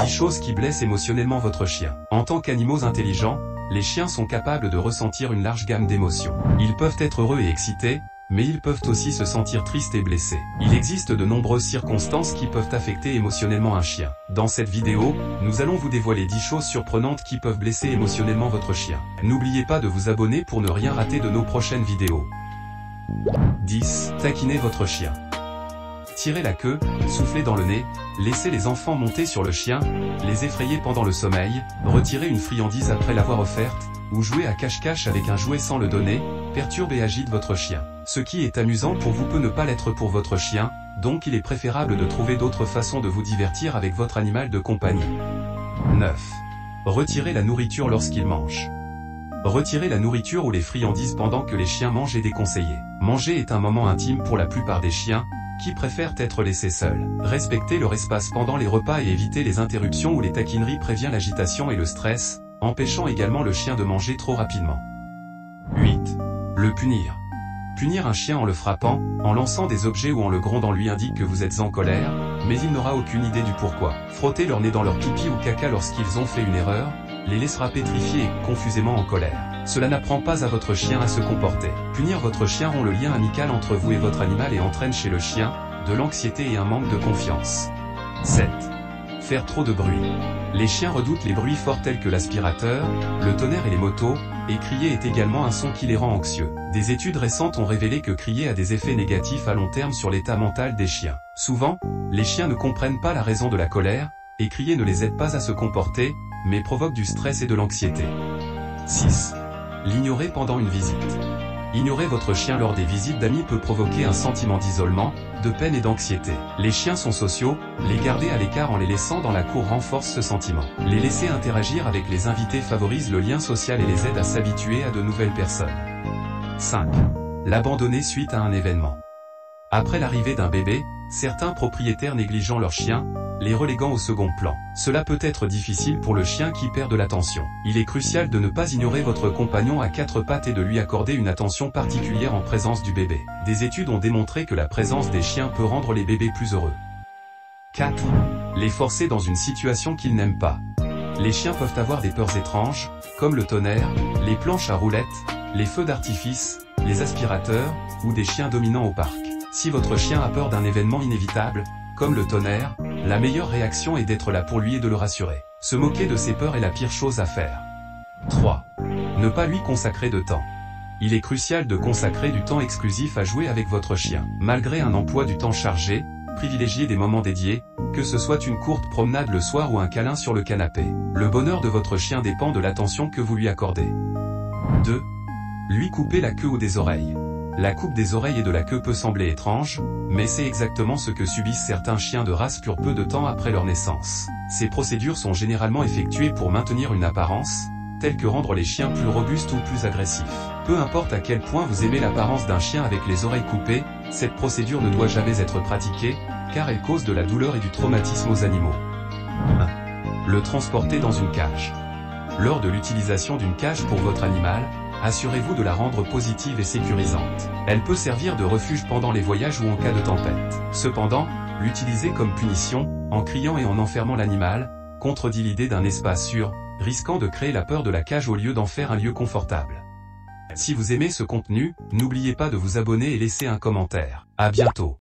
10 choses qui blessent émotionnellement votre chien. En tant qu'animaux intelligents, les chiens sont capables de ressentir une large gamme d'émotions. Ils peuvent être heureux et excités, mais ils peuvent aussi se sentir tristes et blessés. Il existe de nombreuses circonstances qui peuvent affecter émotionnellement un chien. Dans cette vidéo, nous allons vous dévoiler 10 choses surprenantes qui peuvent blesser émotionnellement votre chien. N'oubliez pas de vous abonner pour ne rien rater de nos prochaines vidéos. 10. Taquinez votre chien. Tirez la queue, soufflez dans le nez, laissez les enfants monter sur le chien, les effrayer pendant le sommeil, retirez une friandise après l'avoir offerte, ou jouer à cache-cache avec un jouet sans le donner, perturbe et agite votre chien. Ce qui est amusant pour vous peut ne pas l'être pour votre chien, donc il est préférable de trouver d'autres façons de vous divertir avec votre animal de compagnie. 9. Retirez la nourriture lorsqu'il mange. Retirez la nourriture ou les friandises pendant que les chiens mangent est déconseillé. Manger est un moment intime pour la plupart des chiens, qui préfèrent être laissés seuls. Respectez leur espace pendant les repas et évitez les interruptions ou les taquineries prévient l'agitation et le stress, empêchant également le chien de manger trop rapidement. 8. Le punir. Punir un chien en le frappant, en lançant des objets ou en le grondant lui indique que vous êtes en colère, mais il n'aura aucune idée du pourquoi. Frotter leur nez dans leur pipi ou caca lorsqu'ils ont fait une erreur, les laissera pétrifiés et confusément en colère. Cela n'apprend pas à votre chien à se comporter. Punir votre chien rompt le lien amical entre vous et votre animal et entraîne chez le chien de l'anxiété et un manque de confiance. 7. Faire trop de bruit. Les chiens redoutent les bruits forts tels que l'aspirateur, le tonnerre et les motos, et crier est également un son qui les rend anxieux. Des études récentes ont révélé que crier a des effets négatifs à long terme sur l'état mental des chiens. Souvent, les chiens ne comprennent pas la raison de la colère, et crier ne les aide pas à se comporter, mais provoque du stress et de l'anxiété. 6. L'ignorer pendant une visite. Ignorer votre chien lors des visites d'amis peut provoquer un sentiment d'isolement, de peine et d'anxiété. Les chiens sont sociaux, les garder à l'écart en les laissant dans la cour renforce ce sentiment. Les laisser interagir avec les invités favorise le lien social et les aide à s'habituer à de nouvelles personnes. 5. L'abandonner suite à un événement. Après l'arrivée d'un bébé, certains propriétaires négligent leur chien, les reléguant au second plan. Cela peut être difficile pour le chien qui perd de l'attention. Il est crucial de ne pas ignorer votre compagnon à quatre pattes et de lui accorder une attention particulière en présence du bébé. Des études ont démontré que la présence des chiens peut rendre les bébés plus heureux. 4. Les forcer dans une situation qu'ils n'aiment pas. Les chiens peuvent avoir des peurs étranges, comme le tonnerre, les planches à roulettes, les feux d'artifice, les aspirateurs, ou des chiens dominants au parc. Si votre chien a peur d'un événement inévitable, comme le tonnerre, la meilleure réaction est d'être là pour lui et de le rassurer. Se moquer de ses peurs est la pire chose à faire. 3. Ne pas lui consacrer de temps. Il est crucial de consacrer du temps exclusif à jouer avec votre chien. Malgré un emploi du temps chargé, privilégiez des moments dédiés, que ce soit une courte promenade le soir ou un câlin sur le canapé. Le bonheur de votre chien dépend de l'attention que vous lui accordez. 2. Lui couper la queue ou des oreilles. La coupe des oreilles et de la queue peut sembler étrange, mais c'est exactement ce que subissent certains chiens de race pure peu de temps après leur naissance. Ces procédures sont généralement effectuées pour maintenir une apparence, telle que rendre les chiens plus robustes ou plus agressifs. Peu importe à quel point vous aimez l'apparence d'un chien avec les oreilles coupées, cette procédure ne doit jamais être pratiquée, car elle cause de la douleur et du traumatisme aux animaux. 1. Le transporter dans une cage. Lors de l'utilisation d'une cage pour votre animal, assurez-vous de la rendre positive et sécurisante. Elle peut servir de refuge pendant les voyages ou en cas de tempête. Cependant, l'utiliser comme punition, en criant et en enfermant l'animal, contredit l'idée d'un espace sûr, risquant de créer la peur de la cage au lieu d'en faire un lieu confortable. Si vous aimez ce contenu, n'oubliez pas de vous abonner et laisser un commentaire. À bientôt.